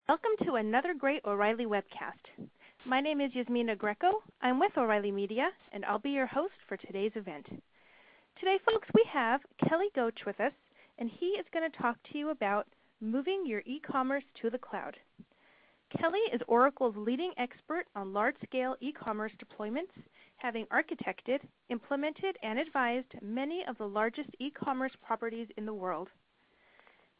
Welcome to another great O'Reilly webcast. My name is Yasmina Greco. I'm with O'Reilly Media, and I'll be your host for today's event. Today, folks, we have Kelly Goach with us, and he is going to talk to you about moving your e-commerce to the cloud. Kelly is Oracle's leading expert on large-scale e-commerce deployments, having architected, implemented, and advised many of the largest e-commerce properties in the world.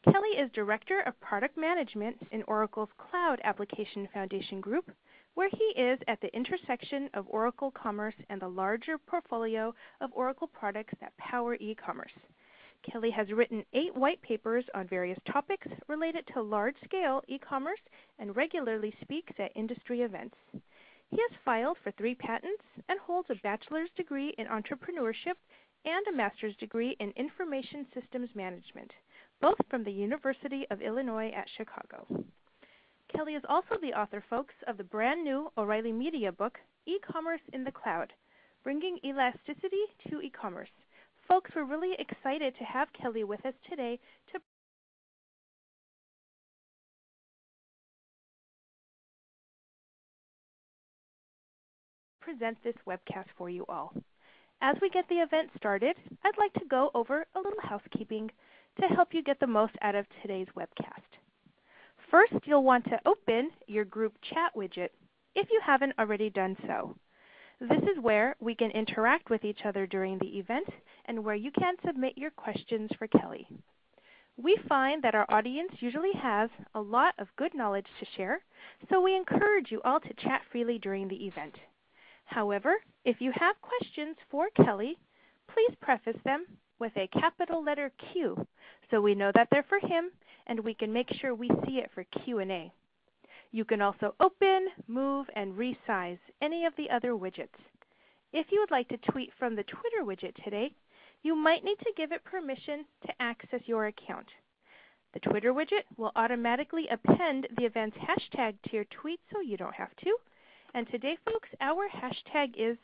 Kelly is Director of Product Management in Oracle's Cloud Application Foundation Group, where he is at the intersection of Oracle Commerce and the larger portfolio of Oracle products that power e-commerce. Kelly has written 8 white papers on various topics related to large-scale e-commerce and regularly speaks at industry events. He has filed for 3 patents and holds a bachelor's degree in entrepreneurship and a master's degree in information systems management, both from the University of Illinois at Chicago. Kelly is also the author, folks, of the brand new O'Reilly Media book, eCommerce in the Cloud, Bringing Elasticity to eCommerce. Folks, we're really excited to have Kelly with us today to present this webcast for you all. As we get the event started, I'd like to go over a little housekeeping to help you get the most out of today's webcast. First, you'll want to open your group chat widget if you haven't already done so. This is where we can interact with each other during the event and where you can submit your questions for Kelly. We find that our audience usually has a lot of good knowledge to share, so we encourage you all to chat freely during the event. However, if you have questions for Kelly, please preface them with a capital letter Q so we know that they're for him and we can make sure we see it for Q&A. You can also open, move, and resize any of the other widgets. If you would like to tweet from the Twitter widget today, you might need to give it permission to access your account. The Twitter widget will automatically append the event's hashtag to your tweet so you don't have to. And today, folks, our hashtag is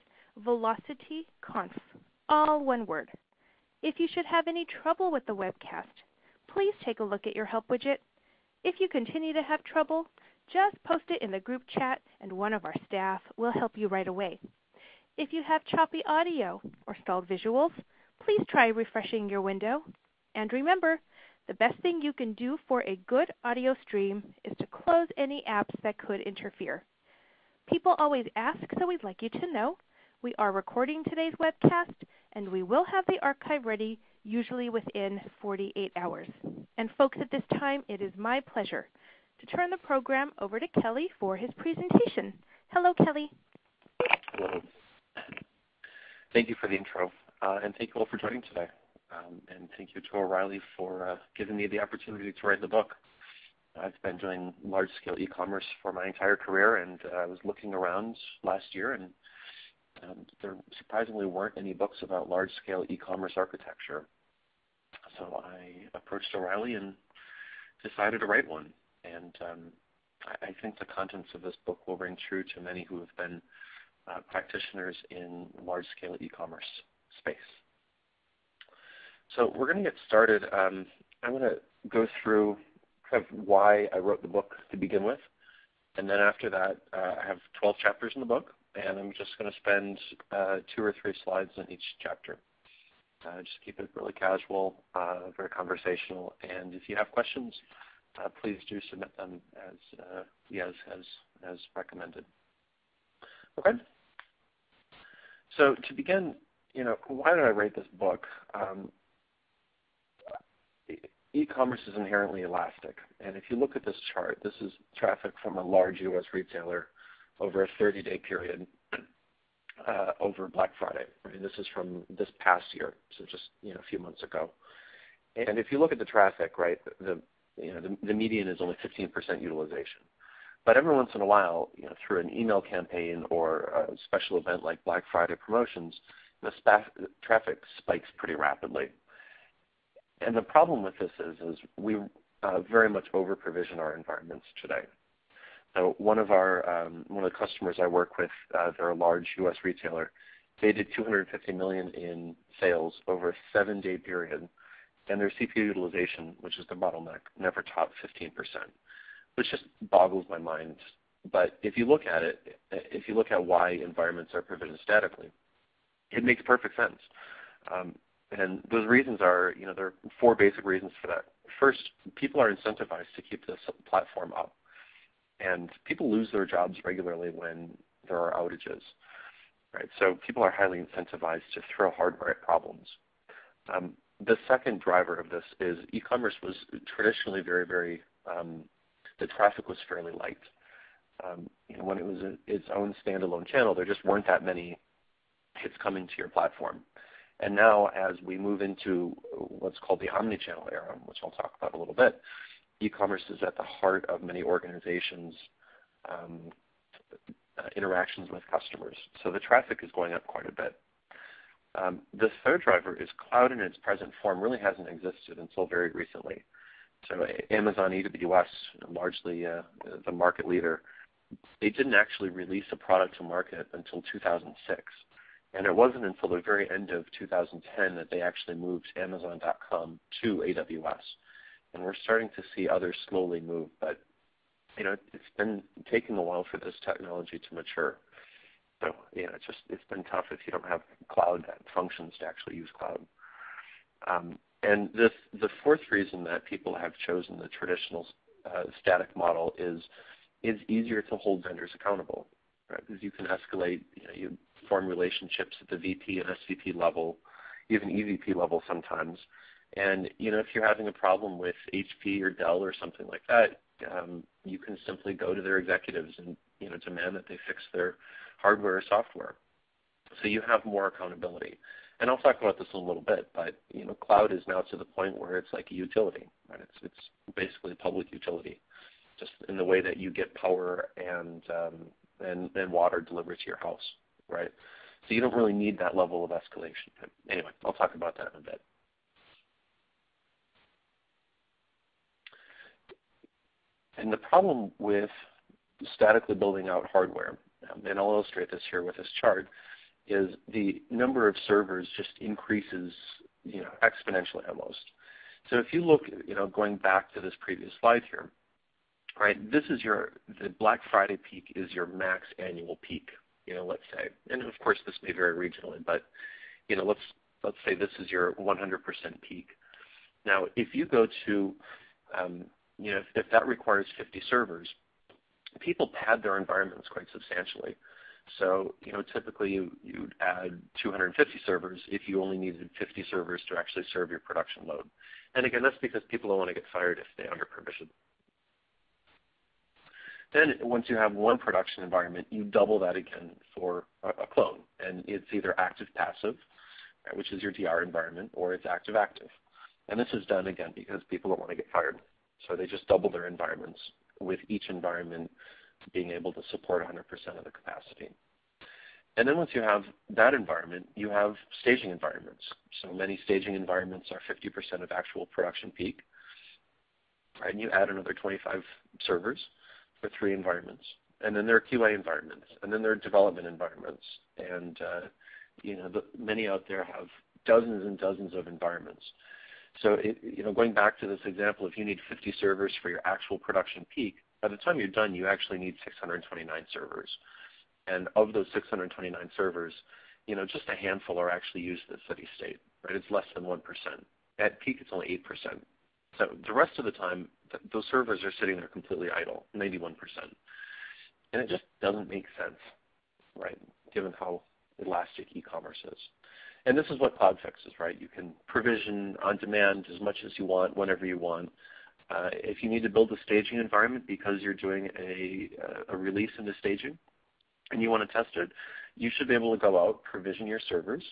VelocityConf, all one word. If you should have any trouble with the webcast, please take a look at your help widget. If you continue to have trouble, just post it in the group chat and one of our staff will help you right away. If you have choppy audio or stalled visuals, please try refreshing your window. And remember, the best thing you can do for a good audio stream is to close any apps that could interfere. People always ask, so we'd like you to know we are recording today's webcast and we will have the archive ready usually within 48 hours. And folks, at this time, it is my pleasure to turn the program over to Kelly for his presentation. Hello, Kelly. Hello. Thank you for the intro, and thank you all for joining today. And thank you to O'Reilly for giving me the opportunity to write the book. I've been doing large-scale e-commerce for my entire career, and I was looking around last year, and there surprisingly weren't any books about large-scale e-commerce architecture. So I approached O'Reilly and decided to write one. And I think the contents of this book will ring true to many who have been practitioners in large-scale e-commerce space. So we're going to get started. I'm going to go through kind of why I wrote the book to begin with. And then after that, I have 12 chapters in the book, and I'm just going to spend 2 or 3 slides in each chapter. Just keep it really casual, very conversational. And if you have questions, please do submit them as recommended. Okay. So to begin, why did I write this book? E-commerce is inherently elastic, and if you look at this chart, this is traffic from a large U.S. retailer over a 30-day period over Black Friday. Right? This is from this past year, so just a few months ago. And if you look at the traffic, right, the median is only 15% utilization. But every once in a while, through an email campaign or a special event like Black Friday promotions, the traffic spikes pretty rapidly. And the problem with this is we very much over-provision our environments today. So one of the customers I work with, they're a large U.S. retailer. They did $250 million in sales over a 7-day period, and their CPU utilization, which is the bottleneck, never topped 15%. which just boggles my mind. But if you look at it, if you look at why environments are provisioned statically, it makes perfect sense. And those reasons are, there are 4 basic reasons for that. First, people are incentivized to keep this platform up. And people lose their jobs regularly when there are outages, right? So people are highly incentivized to throw hardware at problems. The second driver of this is e-commerce was traditionally very, the traffic was fairly light. When it was its own standalone channel, there just weren't that many hits coming to your platform. And now as we move into what's called the Omnichannel era, which I'll talk about a little bit, e-commerce is at the heart of many organizations' interactions with customers. So the traffic is going up quite a bit. The third driver is cloud in its present form really hasn't existed until very recently. So Amazon AWS, largely the market leader, they didn't actually release a product to market until 2006. And it wasn't until the very end of 2010 that they actually moved Amazon.com to AWS. And we're starting to see others slowly move, but it's been taking a while for this technology to mature. So it's been tough if you don't have cloud that functions to actually use cloud. And the fourth reason that people have chosen the traditional static model is it's easier to hold vendors accountable, right? Because you can escalate, you form relationships at the VP and SVP level, even EVP level sometimes. And if you're having a problem with HP or Dell or something like that, you can simply go to their executives and demand that they fix their hardware or software. So you have more accountability. And I'll talk about this in a little bit, but cloud is now to the point where it's like a utility, right? It's basically a public utility, just in the way that you get power and water delivered to your house, right? So you don't really need that level of escalation. Anyway, I'll talk about that in a bit. And the problem with statically building out hardware, and I'll illustrate this here with this chart, is the number of servers just increases exponentially almost. So if you look, going back to this previous slide here, right, this is the Black Friday peak is your max annual peak, let's say. And of course this may vary regionally, but let's say this is your 100% peak. Now if you go to, if that requires 50 servers, people pad their environments quite substantially. So, typically you'd add 250 servers if you only needed 50 servers to actually serve your production load. And again, that's because people don't want to get fired if they under-provision. Then once you have one production environment, you double that again for a clone. And it's either active-passive, right, which is your DR environment, or it's active-active. And this is done, again, because people don't want to get fired. So they just double their environments, with each environment being able to support 100% of the capacity. And then once you have that environment, you have staging environments. So many staging environments are 50% of actual production peak. Right? And you add another 25 servers for 3 environments. And then there are QA environments. And then there are development environments. And many out there have dozens and dozens of environments. So going back to this example, if you need 50 servers for your actual production peak, by the time you're done, you actually need 629 servers. And of those 629 servers, just a handful are actually used at steady state, right? It's less than 1%. At peak, it's only 8%. So the rest of the time, those servers are sitting there completely idle, 91%. And it just doesn't make sense, right, given how elastic e-commerce is. And this is what cloud fixes, right? You can provision on demand as much as you want, whenever you want. If you need to build a staging environment because you're doing a release into staging and you want to test it, you should be able to go out, provision your servers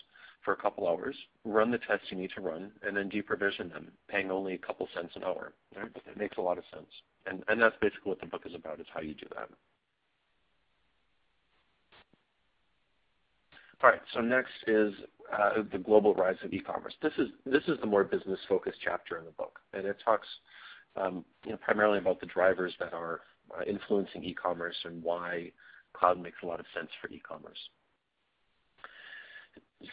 for a couple hours, run the tests you need to run, and then deprovision them, paying only a couple cents an hour. Right? It makes a lot of sense. And that's basically what the book is about, is how you do that. All right, so next is the global rise of e-commerce. This is the more business-focused chapter in the book, and it talks primarily about the drivers that are influencing e-commerce and why cloud makes a lot of sense for e-commerce.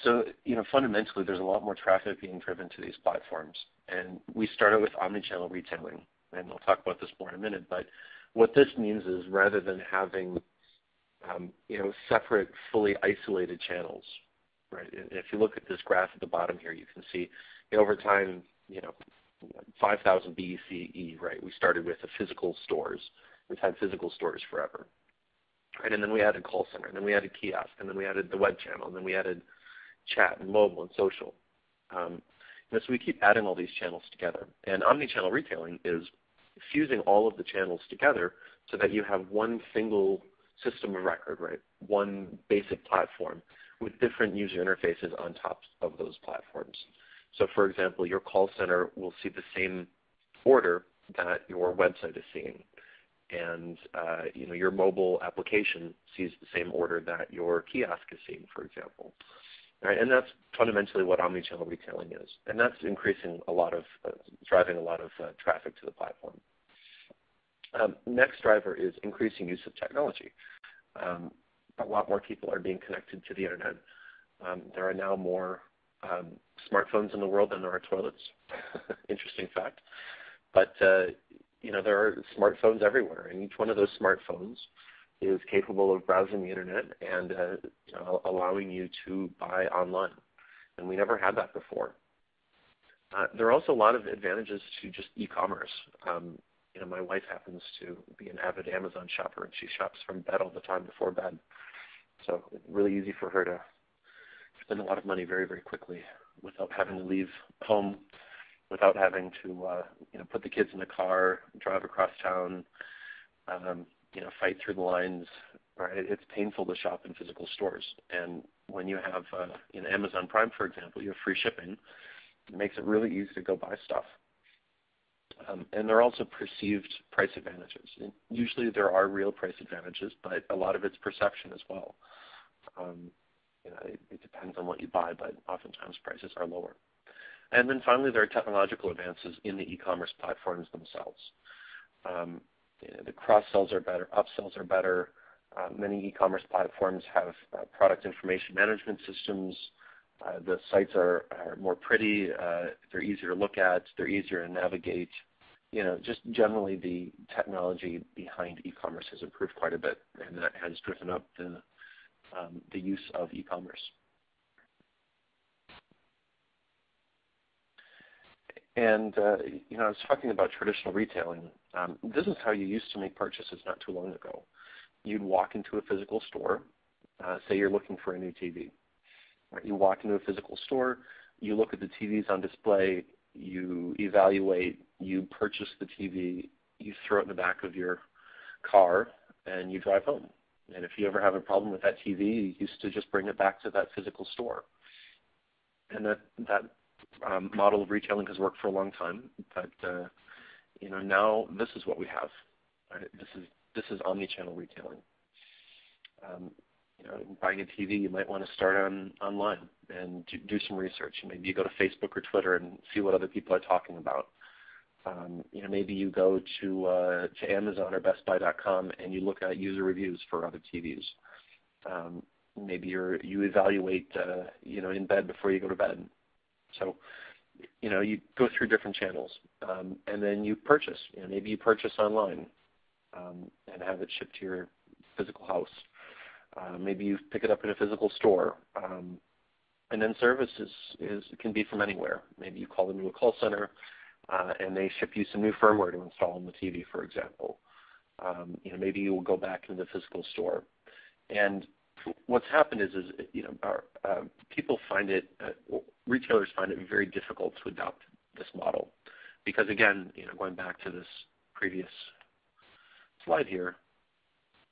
So, fundamentally, there's a lot more traffic being driven to these platforms, and we started with omnichannel retailing, and I'll talk about this more in a minute. But What this means is rather than having separate, fully isolated channels, right? If you look at this graph at the bottom here, you can see over time, 5,000 BCE, right? We started with the physical stores. We've had physical stores forever, right? And then we added call center, and then we added kiosk, and then we added the web channel, and then we added chat and mobile and social. So we keep adding all these channels together. And omnichannel retailing is fusing all of the channels together so that you have one single system of record, right? One basic platform with different user interfaces on top of those platforms. So for example, your call center will see the same order that your website is seeing. And your mobile application sees the same order that your kiosk is seeing, for example. Right? And that's fundamentally what omnichannel retailing is. And that's increasing driving a lot of traffic to the platform. Next driver is increasing use of technology. A lot more people are being connected to the internet. There are now more smartphones in the world than there are toilets. Interesting fact. But there are smartphones everywhere, and each one of those smartphones is capable of browsing the internet and allowing you to buy online. And we never had that before. There are also a lot of advantages to just e-commerce. My wife happens to be an avid Amazon shopper, and she shops from bed all the time before bed. So it's really easy for her to spend a lot of money very, very quickly without having to leave home, without having to put the kids in the car, drive across town, fight through the lines. Right? It's painful to shop in physical stores. And when you have in Amazon Prime, for example, you have free shipping. It makes it really easy to go buy stuff. And there are also perceived price advantages. And usually there are real price advantages, but a lot of it's perception as well. It depends on what you buy, but oftentimes prices are lower. And then finally, there are technological advances in the e-commerce platforms themselves. The cross-sells are better, upsells are better. Many e-commerce platforms have product information management systems. The sites are more pretty. They're easier to look at. They're easier to navigate. Just generally the technology behind e-commerce has improved quite a bit, and that has driven up the use of e-commerce. And I was talking about traditional retailing. This is how you used to make purchases not too long ago. You'd walk into a physical store. Say you're looking for a new TV. Right? You walk into a physical store. You look at the TVs on display. You evaluate. You purchase the TV. You throw it in the back of your car, and you drive home. And if you ever have a problem with that TV, you used to just bring it back to that physical store. And that model of retailing has worked for a long time, but now this is what we have. Right? This is omnichannel retailing. Buying a TV, you might want to start online and do some research. Maybe you go to Facebook or Twitter and see what other people are talking about. Maybe you go to Amazon or BestBuy.com and you look at user reviews for other TVs. Maybe you evaluate in bed before you go to bed. So, you go through different channels, and then you purchase. Maybe you purchase online and have it shipped to your physical house. Maybe you pick it up in a physical store. And then services can be from anywhere. Maybe you call into a call center, and they ship you some new firmware to install on the TV, for example. Maybe you will go back into the physical store. And what's happened is people find it, retailers find it very difficult to adopt this model, because again, going back to this previous slide here,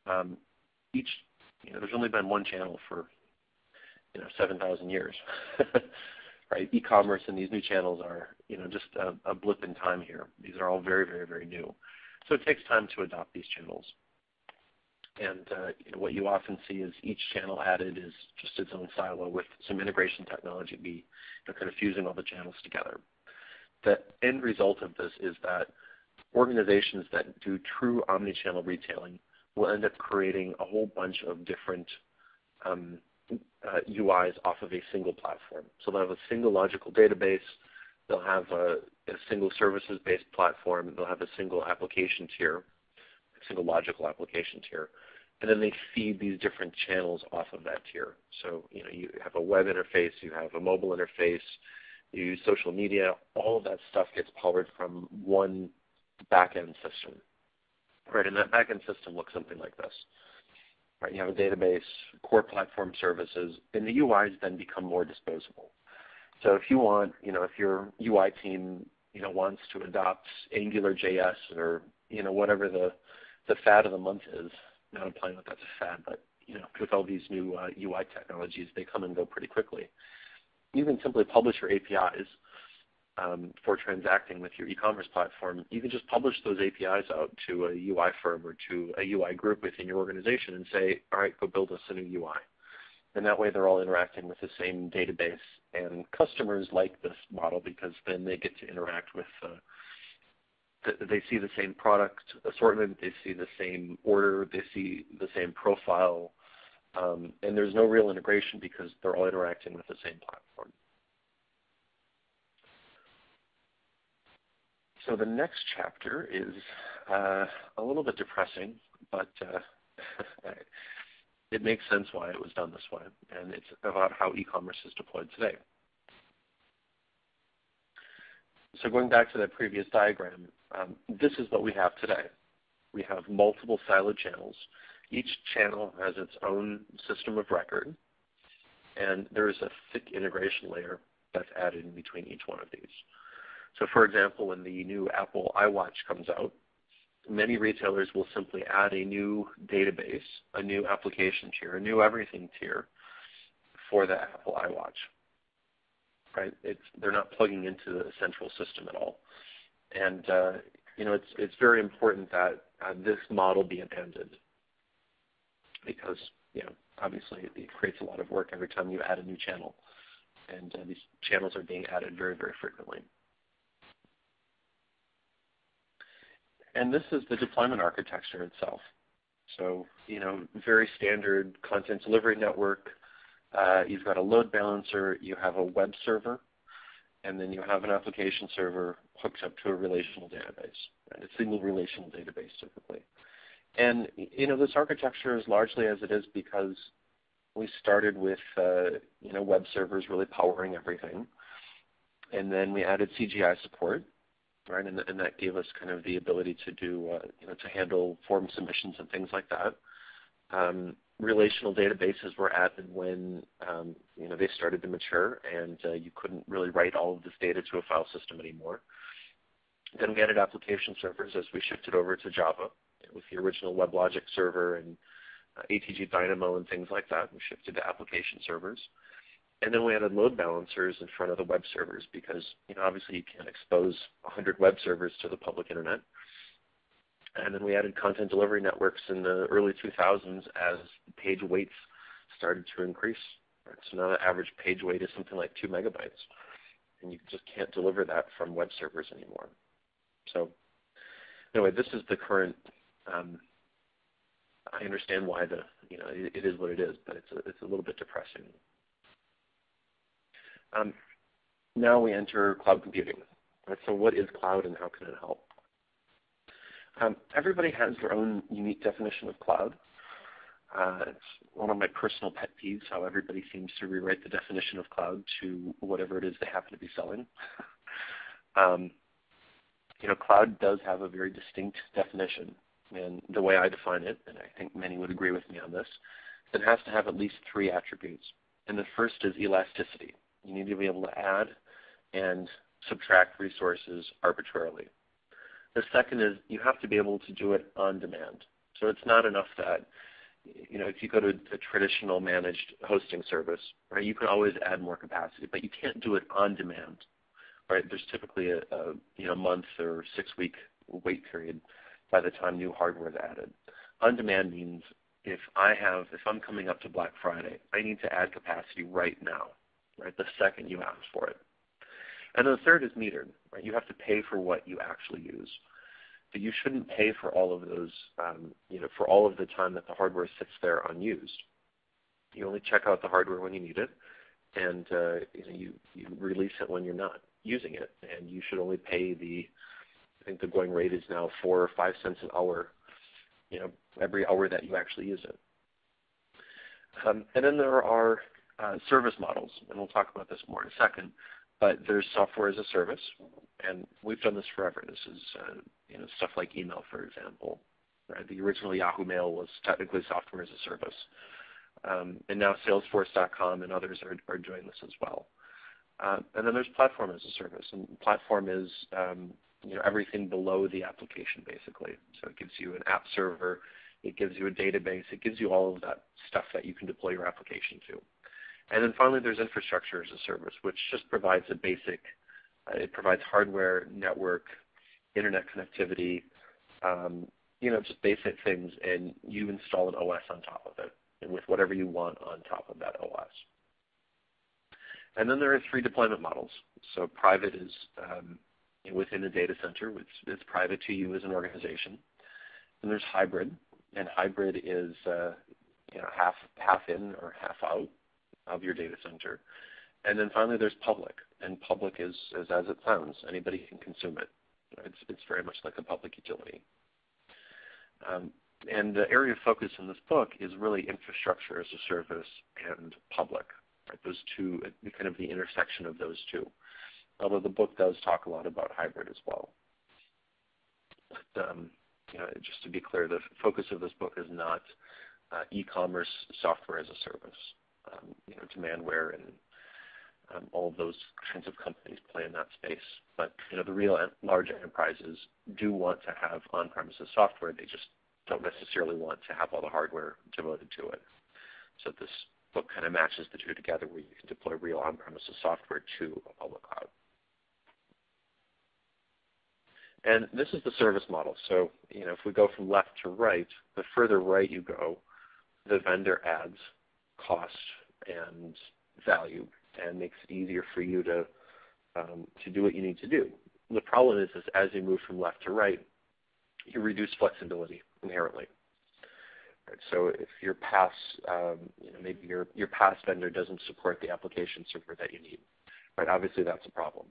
there's only been one channel for 7,000 years, right? E-commerce and these new channels are just a blip in time here. These are all very, very, very new, so it takes time to adopt these channels. And what you often see is each channel added is just its own silo with some integration technology kind of fusing all the channels together. The end result of this is that organizations that do true omnichannel retailing will end up creating a whole bunch of different UIs off of a single platform. So they'll have a single logical database. They'll have a single services-based platform. They'll have a single application tier. single logical application tier. And then they feed these different channels off of that tier. So, you have a web interface, you have a mobile interface, you use social media. All of that stuff gets powered from one back-end system, right? And that back-end system looks something like this, right? You have a database, core platform services, and the UIs then become more disposable. So if you want, if your UI team, wants to adopt AngularJS or, whatever the fad of the month is, not implying that that's a fad, but with all these new UI technologies, they come and go pretty quickly. You can simply publish your APIs for transacting with your e-commerce platform. You can just publish those APIs out to a UI firm or to a UI group within your organization and say, all right, go build us a new UI. And that way they're all interacting with the same database. And customers like this model because then they get to interact with they see the same product assortment, they see the same order, they see the same profile, and there's no real integration because they're all interacting with the same platform. So the next chapter is a little bit depressing, but it makes sense why it was done this way, and it's about how e-commerce is deployed today. So going back to that previous diagram, this is what we have today. We have multiple siloed channels. Each channel has its own system of record, and there is a thick integration layer that's added in between each one of these. So for example, when the new Apple iWatch comes out, many retailers will simply add a new database, a new application tier, a new everything tier for the Apple iWatch. Right? They're not plugging into the central system at all. And it's very important that this model be abandoned because obviously it creates a lot of work every time you add a new channel, and these channels are being added very, very frequently. And this is the deployment architecture itself. So very standard content delivery network. You've got a load balancer, you have a web server, and then you have an application server hooked up to a relational database, right? A single relational database typically. And this architecture is largely as it is because we started with web servers really powering everything, and then we added CGI support, right? And that gave us kind of the ability to do to handle form submissions and things like that. Relational databases were added when they started to mature, and you couldn't really write all of this data to a file system anymore. Then we added application servers as we shifted over to Java with the original WebLogic server and ATG Dynamo and things like that. We shifted to application servers. And then we added load balancers in front of the web servers because obviously you can't expose 100 web servers to the public internet. And then we added content delivery networks in the early 2000s as page weights started to increase. Right? So now the average page weight is something like 2 megabytes, and you just can't deliver that from web servers anymore. So anyway, this is the current. I understand why it is what it is, but it's a little bit depressing. Now we enter cloud computing. Right? So what is cloud and how can it help? Everybody has their own unique definition of cloud. It's one of my personal pet peeves, how everybody seems to rewrite the definition of cloud to whatever it is they happen to be selling. Cloud does have a very distinct definition, and the way I define it, and I think many would agree with me on this, it has to have at least 3 attributes. And the first is elasticity. You need to be able to add and subtract resources arbitrarily. The second is you have to be able to do it on demand. So it's not enough that, if you go to a traditional managed hosting service, right, you can always add more capacity, but you can't do it on demand, right? There's typically a month or 6-week wait period by the time new hardware is added. On demand means if I'm coming up to Black Friday, I need to add capacity right now, right, the second you ask for it. And then the third is metered, right? You have to pay for what you actually use. But you shouldn't pay for all of those, for all of the time that the hardware sits there unused. You only check out the hardware when you need it, and you release it when you're not using it. And you should only pay I think the going rate is now 4 or 5 cents an hour every hour that you actually use it. And then there are service models, and we'll talk about this more in a second. But there's software as a service, and we've done this forever. This is stuff like email, for example. Right? The original Yahoo Mail was technically software as a service, and now Salesforce.com and others are doing this as well. And then there's platform as a service, and platform is everything below the application, basically. So it gives you an app server, it gives you a database, it gives you all of that stuff that you can deploy your application to. And then finally, there's infrastructure as a service, which just provides a basic, it provides hardware, network, internet connectivity, just basic things, and you install an OS on top of it, and with whatever you want on top of that OS. And then there are 3 deployment models. So private is within a data center, which is private to you as an organization. And there's hybrid, and hybrid is half in or half out of your data center. And then finally there's public, and public is as it sounds. Anybody can consume it. It's very much like a public utility. And the area of focus in this book is really infrastructure as a service and public. Right? Those two, kind of the intersection of those two. Although the book does talk a lot about hybrid as well. But, just to be clear, the focus of this book is not e-commerce software as a service. Demandware and all of those kinds of companies play in that space. But the real large enterprises do want to have on-premises software. They just don't necessarily want to have all the hardware devoted to it. So this book kind of matches the two together, where you can deploy real on-premises software to a public cloud. And this is the service model. So if we go from left to right, the further right you go, the vendor adds cost and value and makes it easier for you to do what you need to do. The problem is as you move from left to right, you reduce flexibility inherently. Right? So if your PaaS, maybe your PaaS vendor doesn't support the application server that you need, right? Obviously that's a problem.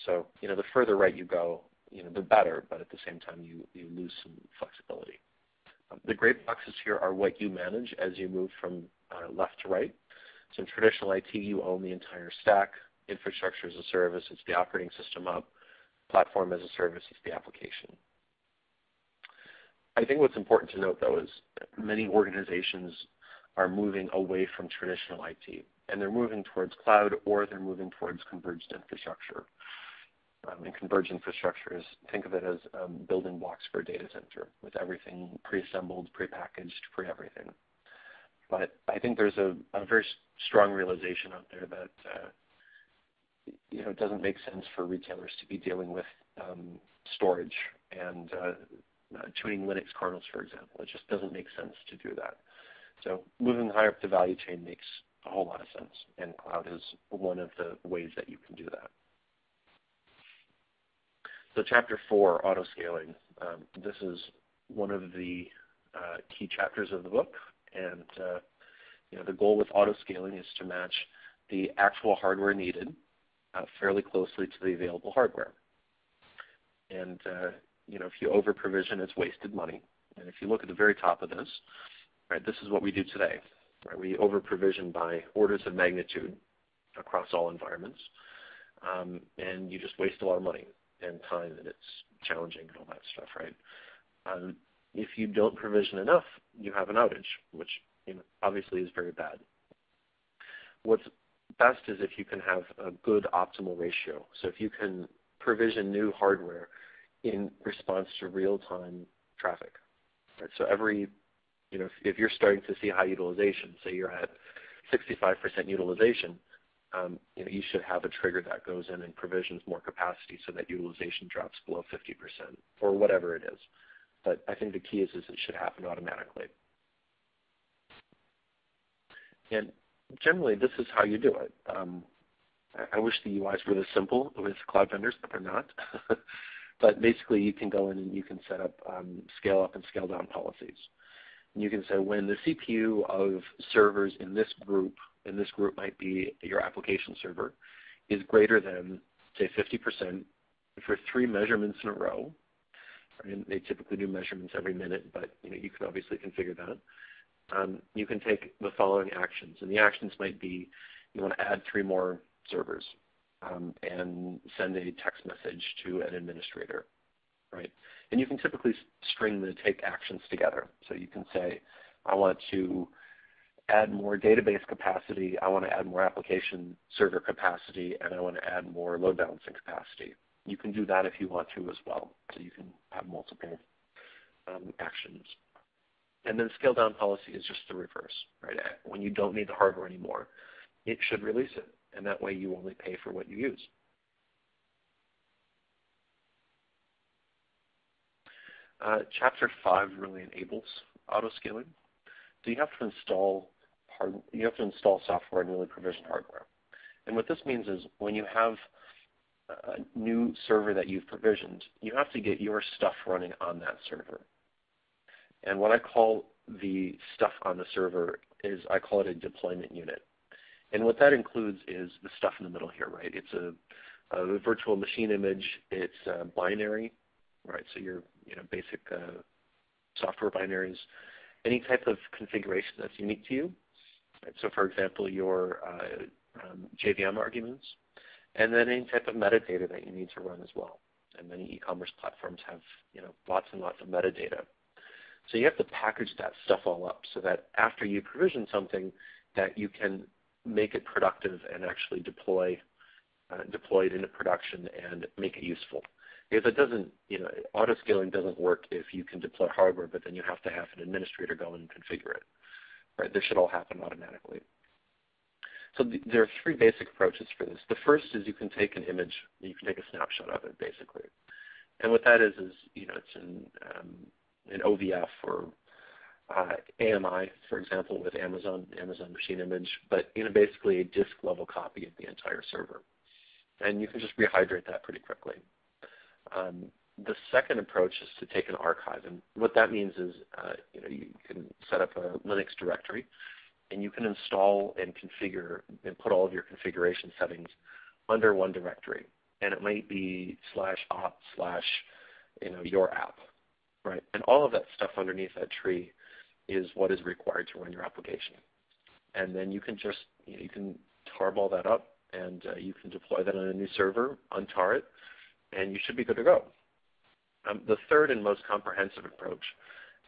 So the further right you go, the better, but at the same time you lose some flexibility. The gray boxes here are what you manage as you move from left to right. So in traditional IT, you own the entire stack. Infrastructure as a service, it's the operating system up. Platform as a service, it's the application. I think what's important to note, though, is many organizations are moving away from traditional IT, and they're moving towards cloud, or they're moving towards converged infrastructure. And converged infrastructure is, think of it as building blocks for a data center with everything pre-assembled, pre-packaged, pre-everything. But I think there's a very strong realization out there that it doesn't make sense for retailers to be dealing with storage and tuning Linux kernels, for example. It just doesn't make sense to do that. So moving higher up the value chain makes a whole lot of sense, and cloud is one of the ways that you can do that. So Chapter 4, Auto-Scaling. This is one of the key chapters of the book, and the goal with auto-scaling is to match the actual hardware needed fairly closely to the available hardware. And if you over-provision, it's wasted money. And if you look at the very top of this, right, this is what we do today. Right? We over-provision by orders of magnitude across all environments, and you just waste a lot of money and time, and it's challenging and all that stuff, right? If you don't provision enough, you have an outage, which obviously is very bad. What's best is if you can have a good optimal ratio. So if you can provision new hardware in response to real-time traffic, right? So if you're starting to see high utilization, say you're at 65% utilization, you should have a trigger that goes in and provisions more capacity so that utilization drops below 50% or whatever it is. But I think the key is it should happen automatically. And generally, this is how you do it. I wish the UIs were this simple with cloud vendors, but they're not. But basically, you can go in and you can set up scale up and scale down policies. And you can say when the CPU of servers in this group might be your application server, is greater than, say, 50% for 3 measurements in a row, And they typically do measurements every minute, but you can obviously configure that. You can take the following actions, and the actions might be you want to add 3 more servers and send a text message to an administrator, right? And you can typically string the take actions together. So you can say, I want to add more database capacity, I want to add more application server capacity, and I want to add more load balancing capacity. You can do that if you want to as well. So you can have multiple actions. And then scale down policy is just the reverse, right? When you don't need the hardware anymore, it should release it. And that way you only pay for what you use. Chapter 5 really enables auto-scaling. So you have to install software and really provision hardware. And what this means is when you have a new server that you've provisioned, you have to get your stuff running on that server. And what I call the stuff on the server is I call it a deployment unit. And what that includes is the stuff in the middle here, right? It's a virtual machine image. It's binary, right? So your basic software binaries, any type of configuration that's unique to you. Right? So for example, your JVM arguments, and then any type of metadata that you need to run as well. And many e-commerce platforms have lots and lots of metadata. So you have to package that stuff all up so that after you provision something, that you can make it productive and actually deploy it into production and make it useful. Because it doesn't, auto-scaling doesn't work if you can deploy hardware, but then you have to have an administrator go and configure it. Right? This should all happen automatically. So there are 3 basic approaches for this. The first is you can take an image, you can take a snapshot of it, basically. And what that is it's an OVF or AMI, for example, with Amazon Machine Image, but basically a disk-level copy of the entire server. And you can just rehydrate that pretty quickly. The second approach is to take an archive, and what that means is you can set up a Linux directory, and you can install and configure and put all of your configuration settings under one directory, and it might be /opt/your app, right? And all of that stuff underneath that tree is what is required to run your application. And then you can just you can tarb all that up, and you can deploy that on a new server, untar it, and you should be good to go. The third and most comprehensive approach,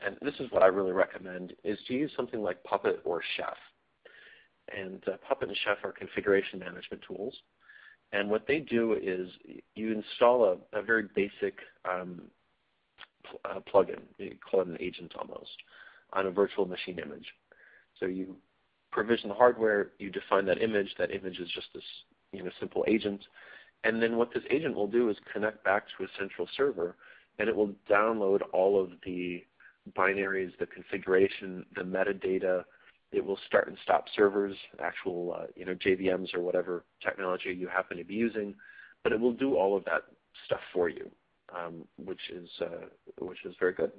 and this is what I really recommend, is to use something like Puppet or Chef. And Puppet and Chef are configuration management tools. And what they do is you install a very basic plugin, you call it an agent almost, on a virtual machine image. So you provision the hardware, you define that image. That image is just this simple agent. And then what this agent will do is connect back to a central server, and it will download all of the binaries, the configuration, the metadata. It will start and stop servers, actual JVMs or whatever technology you happen to be using, but it will do all of that stuff for you, which is very good.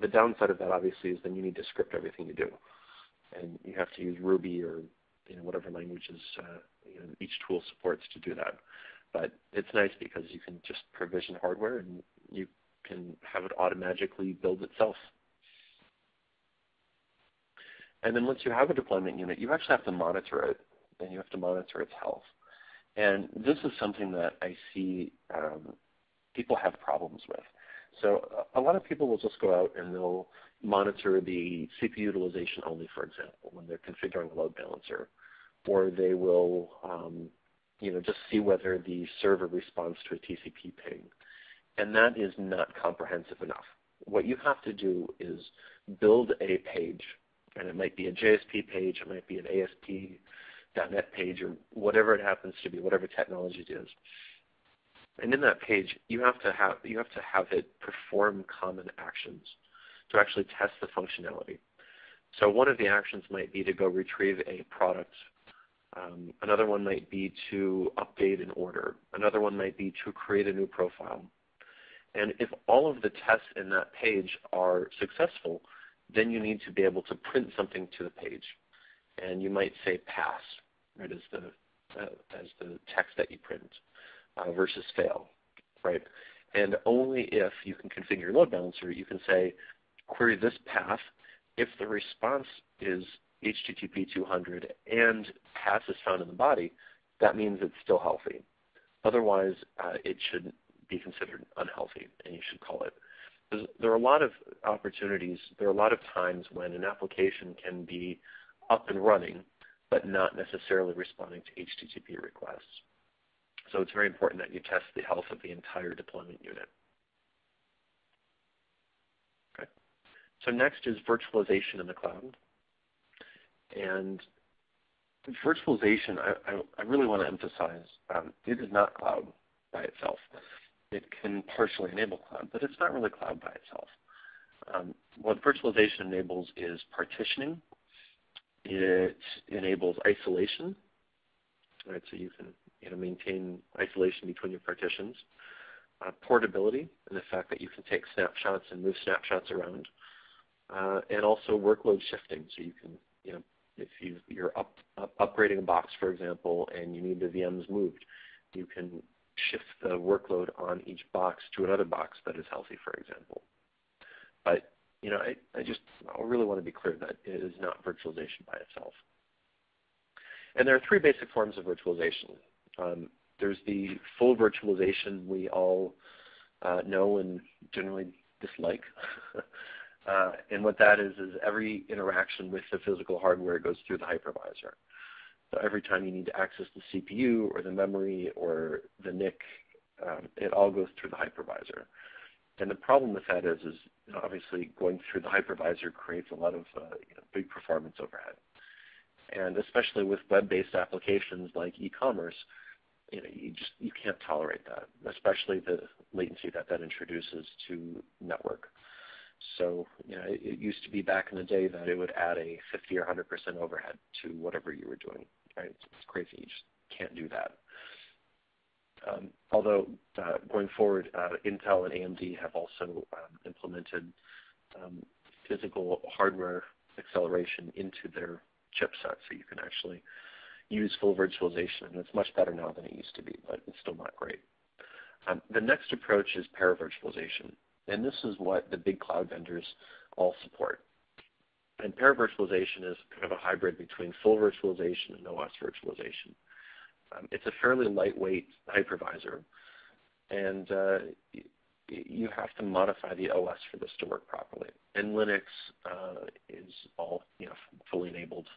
The downside of that obviously is then you need to script everything you do, and you have to use Ruby or whatever languages each tool supports to do that. But it's nice because you can just provision hardware and you can have it automatically build itself. And then once you have a deployment unit, you actually have to monitor it, and you have to monitor its health. And this is something that I see people have problems with. So a lot of people will just go out and they'll monitor the CPU utilization only, for example, when they're configuring a load balancer, or they will just see whether the server responds to a TCP ping. And that is not comprehensive enough. What you have to do is build a page, and it might be a JSP page, it might be an ASP.NET page, or whatever it happens to be, whatever technology it is. And in that page, you have to have it perform common actions to actually test the functionality. So one of the actions might be to go retrieve a product. Another one might be to update an order. Another one might be to create a new profile. And if all of the tests in that page are successful, then you need to be able to print something to the page. And you might say PaaS, right, as the text that you print, versus fail, right? And only if you can configure your load balancer, you can say, query this path. If the response is HTTP 200 and PaaS is found in the body, that means it's still healthy. Otherwise, it should be considered unhealthy, and you should call it. There are a lot of opportunities, there are a lot of times when an application can be up and running, but not necessarily responding to HTTP requests. So it's very important that you test the health of the entire deployment unit. Okay. So next is virtualization in the cloud. And virtualization, I really want to emphasize, it is not cloud by itself. It can partially enable cloud, but it's not really cloud by itself. What virtualization enables is partitioning. It enables isolation, right? So you can maintain isolation between your partitions. Portability, and the fact that you can take snapshots and move snapshots around. And also workload shifting, so you can, if you're upgrading a box, for example, and you need the VMs moved, you can shift the workload on each box to another box that is healthy, for example. But I really want to be clear that it is not virtualization by itself. And there are three basic forms of virtualization. There's the full virtualization we all know and generally dislike. And what that is every interaction with the physical hardware goes through the hypervisor. So every time you need to access the CPU or the memory or the NIC, it all goes through the hypervisor. And the problem with that is obviously going through the hypervisor creates a lot of big performance overhead. And especially with web-based applications like e-commerce, you can't tolerate that, especially the latency that introduces to network. So it used to be back in the day that it would add a 50 or 100% overhead to whatever you were doing. Right? It's crazy. You just can't do that. Although going forward, Intel and AMD have also implemented physical hardware acceleration into their chipset, so you can actually use full virtualization. And it's much better now than it used to be, but it's still not great. The next approach is para-virtualization, and this is what the big cloud vendors all support. And para-virtualization is kind of a hybrid between full virtualization and OS virtualization. It's a fairly lightweight hypervisor, and you have to modify the OS for this to work properly. And Linux is all fully enabled.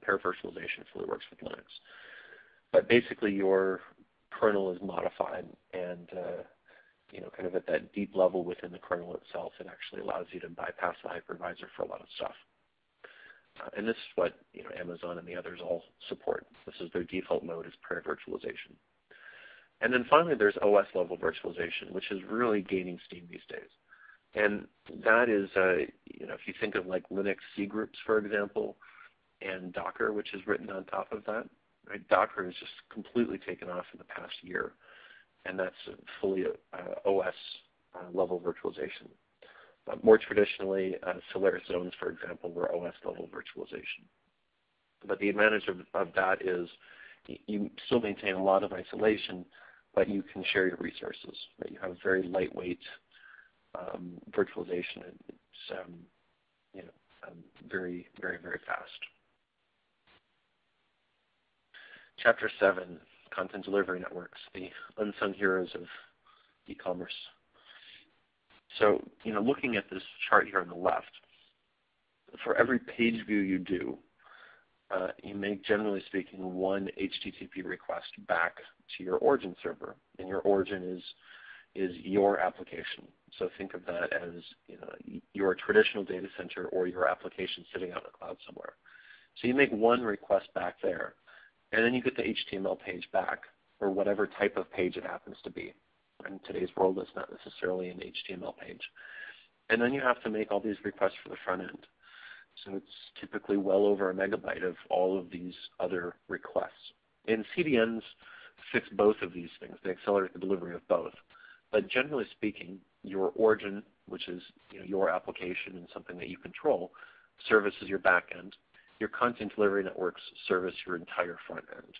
Para-virtualization fully works with Linux. But basically your kernel is modified and kind of at that deep level within the kernel itself, it actually allows you to bypass the hypervisor for a lot of stuff. And this is what Amazon and the others all support. This is their default mode, is para-virtualization. And then finally, there's OS-level virtualization, which is really gaining steam these days. And that is, if you think of like Linux C groups, for example, and Docker, which is written on top of that, right? Docker has just completely taken off in the past year, and that's fully OS-level virtualization. More traditionally, Solaris zones, for example, were OS-level virtualization. But the advantage of that is you still maintain a lot of isolation, but you can share your resources. Right? You have very lightweight virtualization. It's very, very, very fast. Chapter 7, Content Delivery Networks, the unsung heroes of e-commerce. So, looking at this chart here on the left, for every page view you do, you make, generally speaking, one HTTP request back to your origin server, and your origin is your application. So think of that as your traditional data center or your application sitting out in the cloud somewhere. So you make one request back there, and then you get the HTML page back, or whatever type of page it happens to be. In today's world, it's not necessarily an HTML page. And then you have to make all these requests for the front end. So it's typically well over a megabyte of all of these other requests. And CDNs fix both of these things. They accelerate the delivery of both. But generally speaking, your origin, which is your application and something that you control, services your back end. Your content delivery networks service your entire front end.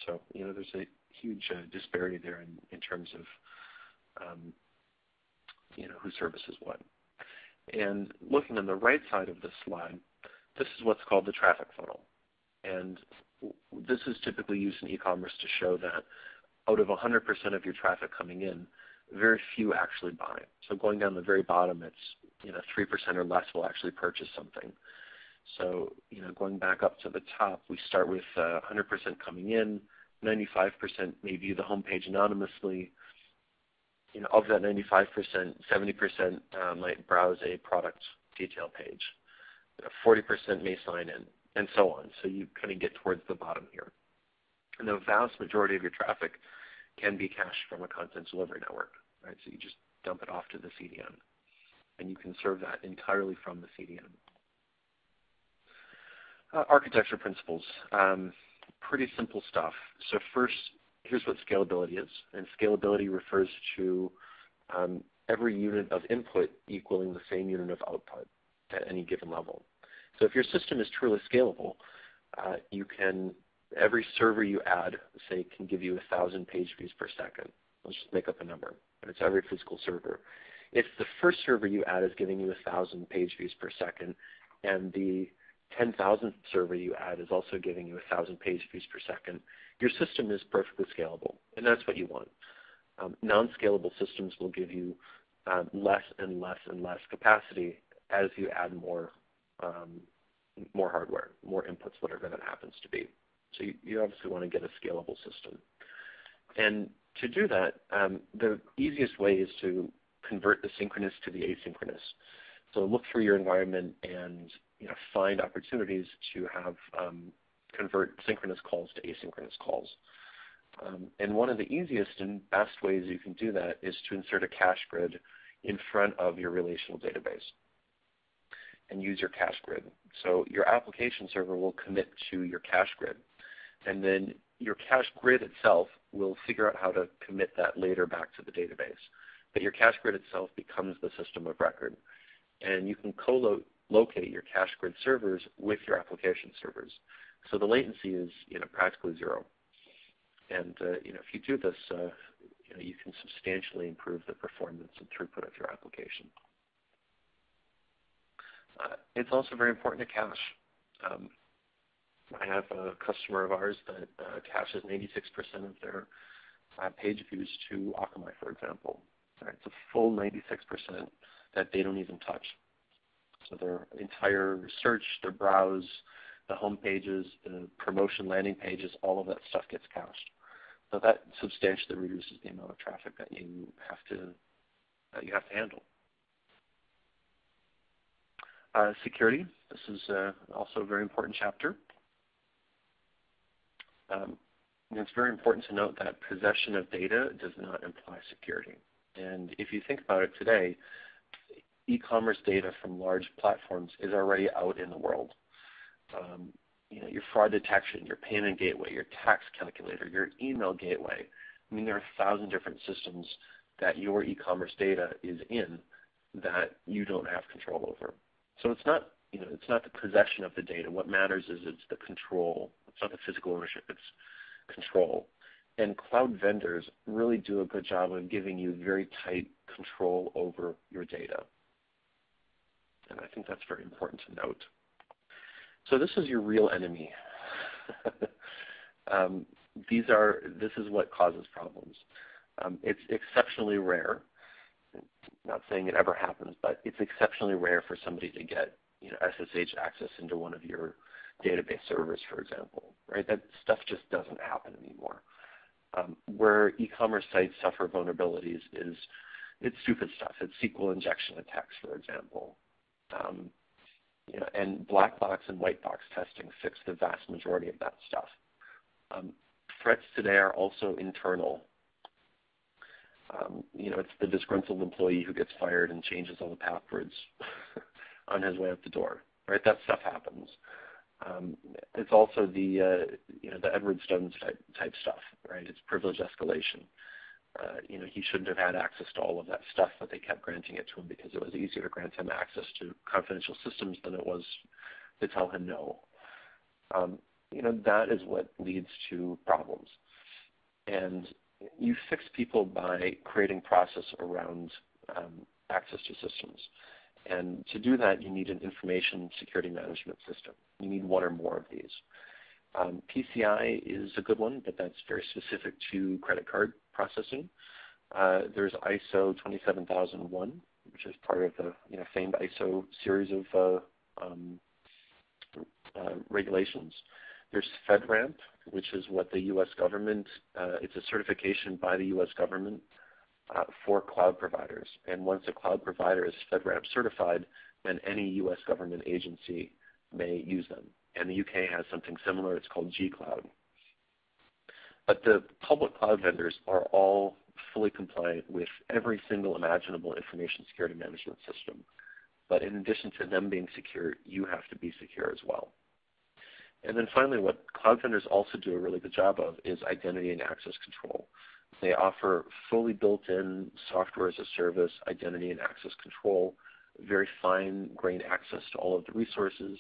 So there's a huge disparity there in terms of who services what. And looking on the right side of this slide, this is what's called the traffic funnel. And this is typically used in e-commerce to show that out of 100% of your traffic coming in, very few actually buy. So going down the very bottom, it's 3% or less will actually purchase something. So going back up to the top, we start with 100% coming in, 95% may view the homepage anonymously. Of that 95%, 70% might browse a product detail page. 40% may sign in, and so on. So you kind of get towards the bottom here. And the vast majority of your traffic can be cached from a content delivery network, right? So you just dump it off to the CDN, and you can serve that entirely from the CDN. Architecture principles, pretty simple stuff. So first, here's what scalability is, and scalability refers to every unit of input equaling the same unit of output at any given level. So if your system is truly scalable, every server you add, say, can give you 1,000 page views per second. Let's just make up a number, and it's every physical server. If the first server you add is giving you 1,000 page views per second, and the 10,000th server you add is also giving you 1,000 page views per second, your system is perfectly scalable, and that's what you want. Non-scalable systems will give you less and less and less capacity as you add more hardware, more inputs, whatever that happens to be. So you obviously want to get a scalable system. And to do that, the easiest way is to convert the synchronous to the asynchronous. So look through your environment and find opportunities to have convert synchronous calls to asynchronous calls. And one of the easiest and best ways you can do that is to insert a cache grid in front of your relational database and use your cache grid. So your application server will commit to your cache grid, and then your cache grid itself will figure out how to commit that later back to the database. But your cache grid itself becomes the system of record. And you can co-locate your cache grid servers with your application servers. So the latency is practically zero. And if you do this, you can substantially improve the performance and throughput of your application. It's also very important to cache. I have a customer of ours that caches 96% of their page views to Akamai, for example. Right, it's a full 96% that they don't even touch. So their entire search, their browse, the home pages, the promotion landing pages, all of that stuff gets cached. So that substantially reduces the amount of traffic that you have to handle. Security. This is also a very important chapter. And it's very important to note that possession of data does not imply security. And if you think about it today, e-commerce data from large platforms is already out in the world. Your fraud detection, your payment gateway, your tax calculator, your email gateway. I mean, there are 1,000 different systems that your e-commerce data is in that you don't have control over. So it's not the possession of the data. What matters is it's the control. It's not the physical ownership. It's control. And cloud vendors really do a good job of giving you very tight control over your data. And I think that's very important to note. So this is your real enemy. This is what causes problems. It's exceptionally rare. Not saying it ever happens, but it's exceptionally rare for somebody to get SSH access into one of your database servers, for example. Right? That stuff just doesn't happen anymore. Where e-commerce sites suffer vulnerabilities it's stupid stuff. It's SQL injection attacks, for example. And black box and white box testing fix the vast majority of that stuff. Threats today are also internal. It's the disgruntled employee who gets fired and changes all the passwords on his way out the door. Right? That stuff happens. It's also the Edward Snowden type stuff, right? It's privilege escalation. He shouldn't have had access to all of that stuff, but they kept granting it to him because it was easier to grant him access to confidential systems than it was to tell him no. That is what leads to problems. And you fix people by creating process around access to systems. And to do that, you need an information security management system. You need one or more of these. PCI is a good one, but that's very specific to credit card processing. There's ISO 27001, which is part of the famed ISO series of regulations. There's FedRAMP, which is what the U.S. government, it's a certification by the U.S. government for cloud providers. And once a cloud provider is FedRAMP certified, then any U.S. government agency may use them. And the UK has something similar. It's called G-Cloud. But the public cloud vendors are all fully compliant with every single imaginable information security management system. But in addition to them being secure, you have to be secure as well. And then finally, what cloud vendors also do a really good job of is identity and access control. They offer fully built-in software as a service, identity and access control, very fine-grained access to all of the resources,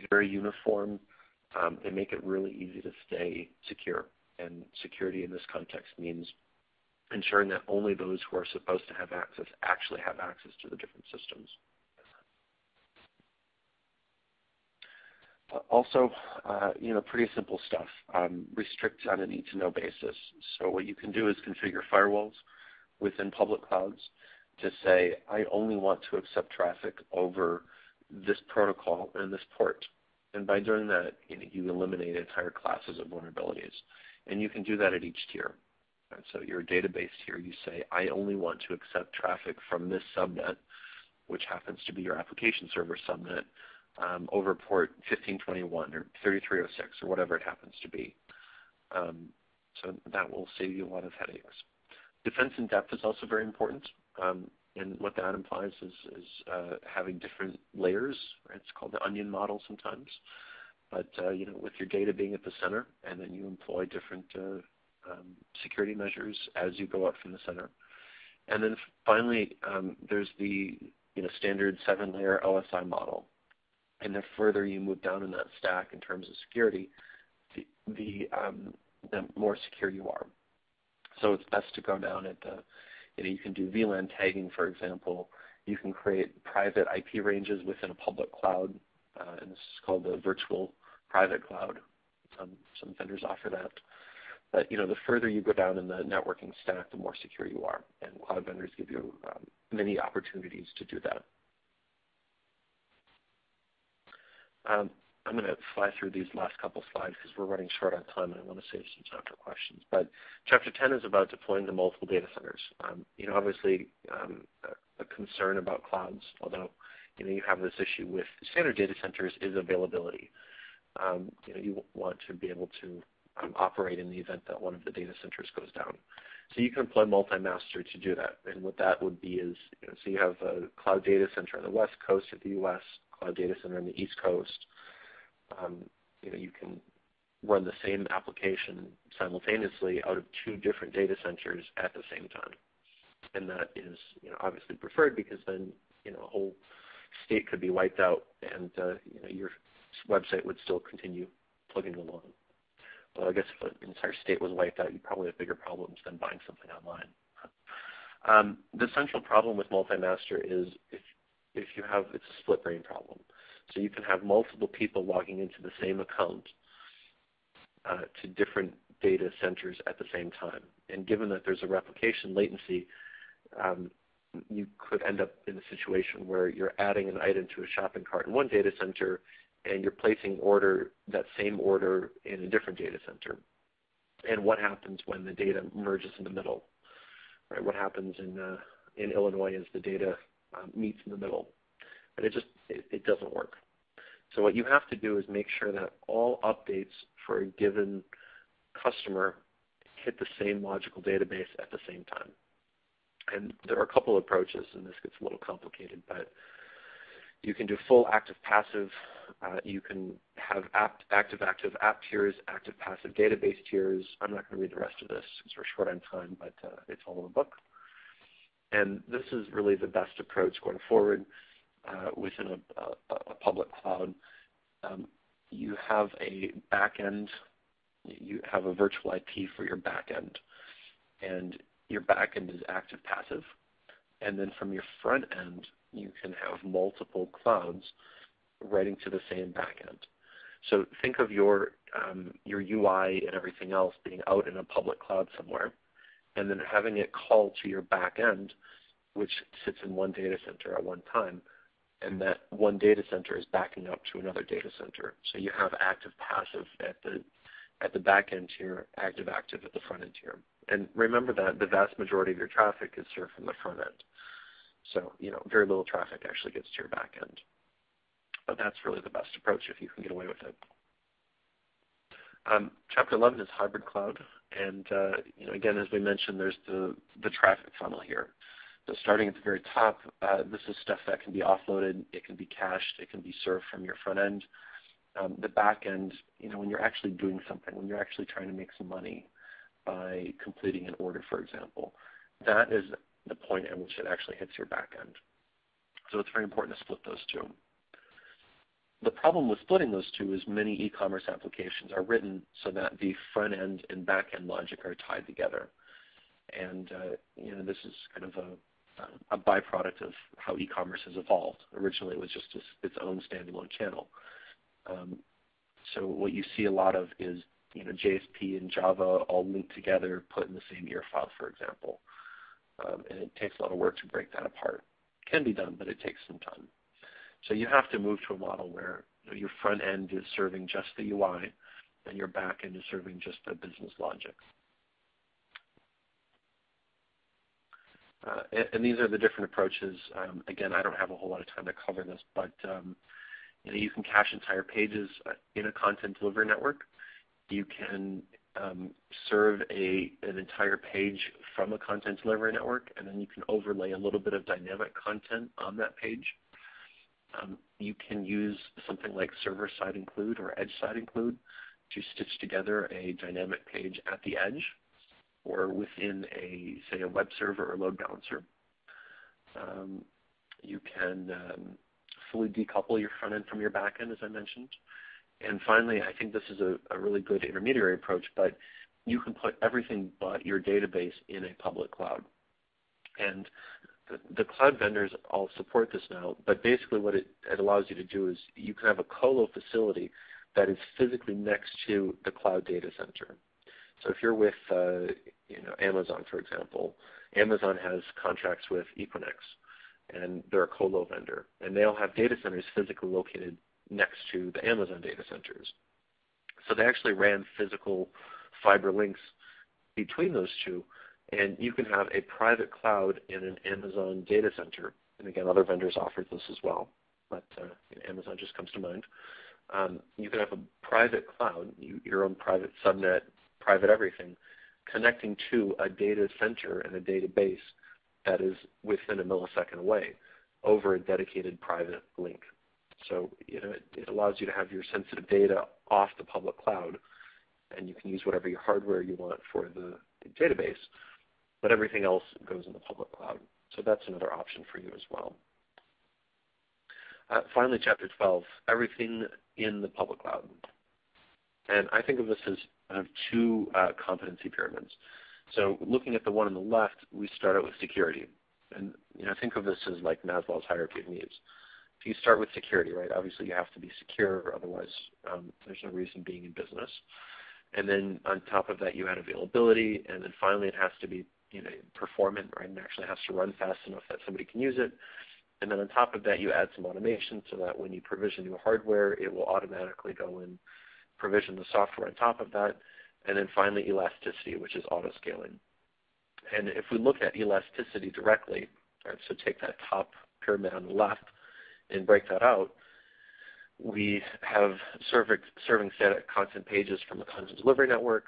very uniform. They make it really easy to stay secure. And security in this context means ensuring that only those who are supposed to have access actually have access to the different systems. Also, pretty simple stuff. Restrict on a need-to-know basis. So what you can do is configure firewalls within public clouds to say, I only want to accept traffic over this protocol and this port. And by doing that, you eliminate entire classes of vulnerabilities. And you can do that at each tier. And so your database tier, you say, I only want to accept traffic from this subnet, which happens to be your application server subnet, over port 1521 or 3306 or whatever it happens to be. So that will save you a lot of headaches. Defense in depth is also very important. And what that implies is having different layers. Right? It's called the onion model sometimes. But with your data being at the center, and then you employ different security measures as you go up from the center. And then finally, there's the standard 7-layer OSI model. And the further you move down in that stack in terms of security, the more secure you are. So it's best to go down at the you can do VLAN tagging, for example. You can create private IP ranges within a public cloud, and this is called the virtual private cloud. Some vendors offer that. But the further you go down in the networking stack, the more secure you are, and cloud vendors give you many opportunities to do that. I'm going to fly through these last couple slides because we're running short on time and I want to save some time for questions. But Chapter 10 is about deploying to multiple data centers. Obviously, a concern about clouds, although you have this issue with standard data centers, is availability. You want to be able to operate in the event that one of the data centers goes down. So you can employ multi-master to do that. And what that would be is, so you have a cloud data center on the west coast of the U.S., cloud data center on the east coast. You can run the same application simultaneously out of 2 different data centers at the same time. And that is obviously preferred because then a whole state could be wiped out and your website would still continue plugging along. Well, I guess if an entire state was wiped out, you'd probably have bigger problems than buying something online. The central problem with multi-master is if you have, it's a split brain problem. So you can have multiple people logging into the same account to different data centers at the same time. And given that there's a replication latency, you could end up in a situation where you're adding an item to a shopping cart in one data center and you're placing that same order in a different data center. And what happens when the data merges in the middle? Right? What happens in Illinois as the data meets in the middle? And it doesn't work. So what you have to do is make sure that all updates for a given customer hit the same logical database at the same time. And there are a couple approaches, and this gets a little complicated, but you can do full active-passive. You can have active-active app tiers, active-passive database tiers. I'm not going to read the rest of this because we're short on time, but it's all in the book. And this is really the best approach going forward. Within a public cloud, you have a back end, you have a virtual IP for your back end, and your back end is active passive. And then from your front end, you can have multiple clouds writing to the same back end. So think of your UI and everything else being out in a public cloud somewhere, and then having it call to your back end, which sits in one data center at one time, and that one data center is backing up to another data center. So you have active passive at the back end tier, active active at the front end tier. And remember that the vast majority of your traffic is served from the front end. So, very little traffic actually gets to your back end. But that's really the best approach if you can get away with it. Chapter 11 is hybrid cloud. And, again, as we mentioned, there's the traffic funnel here. So starting at the very top, this is stuff that can be offloaded. It can be cached. It can be served from your front end. The back end, when you're actually doing something, when you're actually trying to make some money by completing an order, for example, that is the point at which it actually hits your back end. So it's very important to split those two. The problem with splitting those two is many e-commerce applications are written so that the front end and back end logic are tied together. And this is kind of a byproduct of how e-commerce has evolved. Originally, it was just its own standalone channel. So what you see a lot of is JSP and Java all linked together, put in the same EAR file, for example. And it takes a lot of work to break that apart. It can be done, but it takes some time. So you have to move to a model where your front end is serving just the UI and your back end is serving just the business logic. And these are the different approaches. Again, I don't have a whole lot of time to cover this, but you can cache entire pages in a content delivery network. You can serve an entire page from a content delivery network, and then you can overlay a little bit of dynamic content on that page. You can use something like server-side include or edge-side include to stitch together a dynamic page at the edge or within say a web server or load balancer. You can fully decouple your front end from your back end, as I mentioned. And finally, I think this is a really good intermediary approach, but you can put everything but your database in a public cloud. And the cloud vendors all support this now, but basically what it allows you to do is you can have a colo facility that is physically next to the cloud data center. So if you're with Amazon, for example, Amazon has contracts with Equinix, and they're a colo vendor, and they all have data centers physically located next to the Amazon data centers. So they actually ran physical fiber links between those two, and you can have a private cloud in an Amazon data center. And again, other vendors offer this as well, but Amazon just comes to mind. You can have a private cloud, your own private subnet, private everything, connecting to a data center and a database that is within a millisecond away over a dedicated private link. So it allows you to have your sensitive data off the public cloud, and you can use whatever your hardware you want for the database, but everything else goes in the public cloud. So that's another option for you as well. Finally, Chapter 12, everything in the public cloud. And I think of this as two competency pyramids. So looking at the one on the left, we start out with security. And think of this as like Maslow's hierarchy of needs. If you start with security, right, obviously you have to be secure, otherwise there's no reason being in business. And then on top of that, you add availability, and then finally it has to be performant, right, and actually has to run fast enough that somebody can use it. And then on top of that, you add some automation so that when you provision new hardware, it will automatically go and provision the software on top of that. And then finally, elasticity, which is auto-scaling. And if we look at elasticity directly, right, so take that top pyramid on the left and break that out, we have serving static content pages from the content delivery network.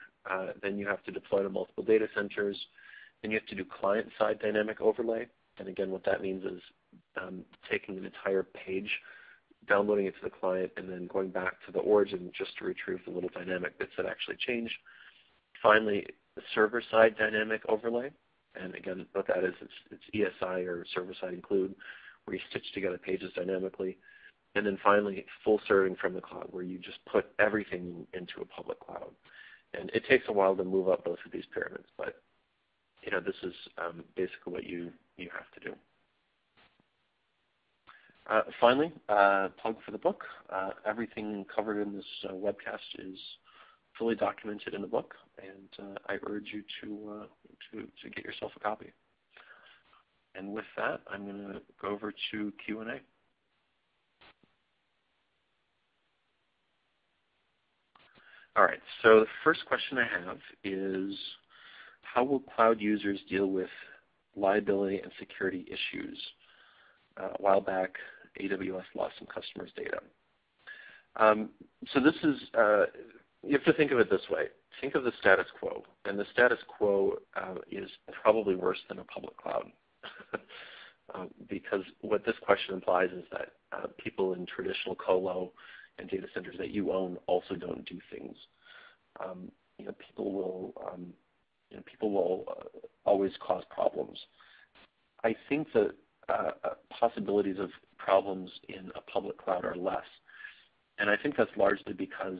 Then you have to deploy to multiple data centers. Then you have to do client-side dynamic overlay. And again, what that means is taking an entire page, downloading it to the client, and then going back to the origin just to retrieve the little dynamic bits that actually change. Finally, the server-side dynamic overlay. And again, what that is, it's ESI or server-side include, where you stitch together pages dynamically. And then finally, full serving from the cloud, where you just put everything into a public cloud. And it takes a while to move up both of these pyramids, but this is basically what you have to do. Finally, plug for the book. Everything covered in this webcast is fully documented in the book, and I urge you to get yourself a copy. And with that, I'm going to go over to Q&A. All right, so the first question I have is, how will cloud users deal with liability and security issues? A while back, AWS lost some customers' data. So this is, you have to think of it this way. Think of the status quo, and the status quo is probably worse than a public cloud. Because what this question implies is that people in traditional colo and data centers that you own also don't do things. People will always cause problems. I think that possibilities of problems in a public cloud are less, and I think that's largely because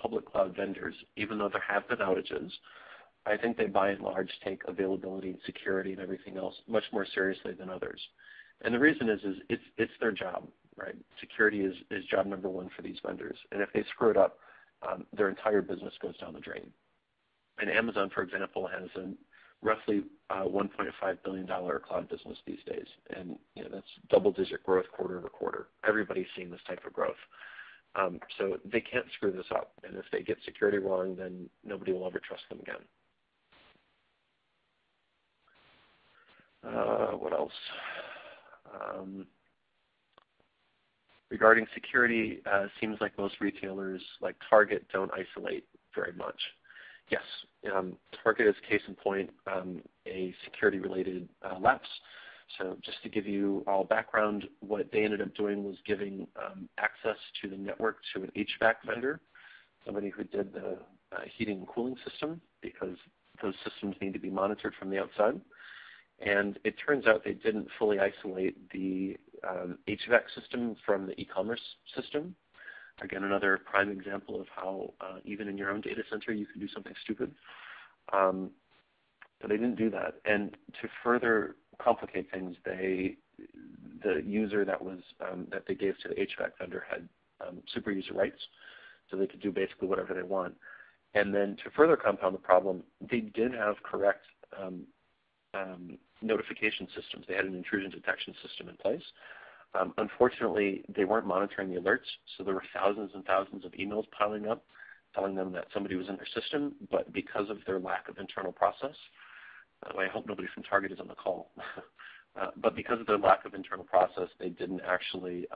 public cloud vendors, even though there have been outages, I think they by and large take availability and security and everything else much more seriously than others. And the reason is it's their job, right? Security is job number one for these vendors. And if they screw it up, their entire business goes down the drain. And Amazon, for example, has a roughly $1.5 billion cloud business these days. And that's double-digit growth quarter over quarter. Everybody's seeing this type of growth. So they can't screw this up. And if they get security wrong, then nobody will ever trust them again. What else? Regarding security, seems like most retailers like Target don't isolate very much. Yes, Target is case in point a security-related lapse. So just to give you all background, what they ended up doing was giving access to the network to an HVAC vendor, somebody who did the heating and cooling system, because those systems need to be monitored from the outside. And it turns out they didn't fully isolate the HVAC system from the eCommerce system. Again, another prime example of how even in your own data center you can do something stupid. But they didn't do that. And to further complicate things, the user that they gave to the HVAC vendor had super user rights, so they could do basically whatever they want. And then to further compound the problem, they did have correct notification systems. They had an intrusion detection system in place. Unfortunately, they weren't monitoring the alerts, so there were thousands and thousands of emails piling up telling them that somebody was in their system, but because of their lack of internal process, I hope nobody from Target is on the call, but because of their lack of internal process, they didn't actually,